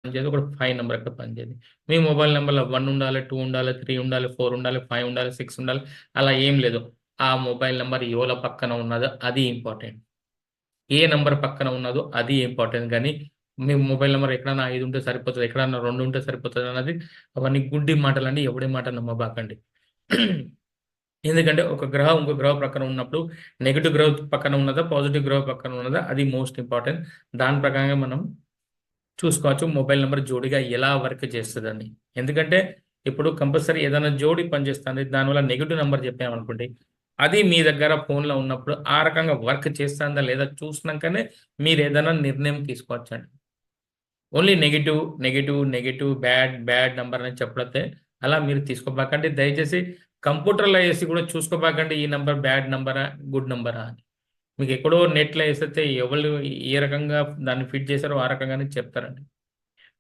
పనిచేయదు. ఒకటి 5 నంబర్ ఎక్కడ పనిచేయదు. మీ మొబైల్ నంబర్‌లో 1 ఉండాలి, 2 ఉండాలి, 3 ఉండాలి, 4 ఉండాలి, 5 ఉండాలి, 6 ఉండాలి. అలా ఏం లేదు. ఆ మొబైల్ నంబర్ ఎవల పక్కన ఉన్నదో అది ఇంపార్టెంట్. ఏ నంబర్ పక్కన ఉన్నదో అది ఇంపార్టెంట్ గానీ, మీ మొబైల్ నంబర్ ఎక్కడన్నా 5 ఉంటే సరిపోతది, ఎక్కడన్నా 2 ఉంటే సరిపోతది అన్నది అవన్నీ గుడ్డి మాటలండి. ఎవడి మాట నమ్మబాకండి. ఎందుకంటే ఒక గ్రహం ఇంకో గ్రహం పక్కన ఉన్నప్పుడు నెగెటివ్ గ్రహం పక్కన ఉన్నదా, పాజిటివ్ గ్రహం పక్కన ఉన్నదా అది మోస్ట్ ఇంపార్టెంట్. దాని ప్రకారంగా మనం చూసుకోవచ్చు మొబైల్ నంబర్ జోడిగా ఎలా వర్క్ చేస్తదని. ఎందుకంటే ఇప్పుడు కంపల్సరీ ఏదైనా జోడి పనిచేస్తుంది. దానివల్ల నెగెటివ్ నంబర్ చెప్పామనుకోండి, అది మీ దగ్గర ఫోన్‌లో ఉన్నప్పుడు ఆ రకంగా వర్క్ చేస్తాందా లేదా చూసినంకనే మీరేదైనా నిర్ణయం తీసుకోవచ్చండి. Only negative, negative, negative, bad, bad number అని చెప్పడితే అలా మీరు తీసుకోబాకండి. దయచేసి కంప్యూటర్‌లో ఏసి కూడా చూసుకోబాకండి. ఈ నంబర్ బ్యాడ్ నంబరా? గుడ్ నంబరా అని. మీకెక్కడో నెట్‌లో ఏసేస్తే ఎవళ్ళు ఏ రకంగా దాన్ని ఫిట్ చేశారో ఆ రకంగానే చెప్తారండి.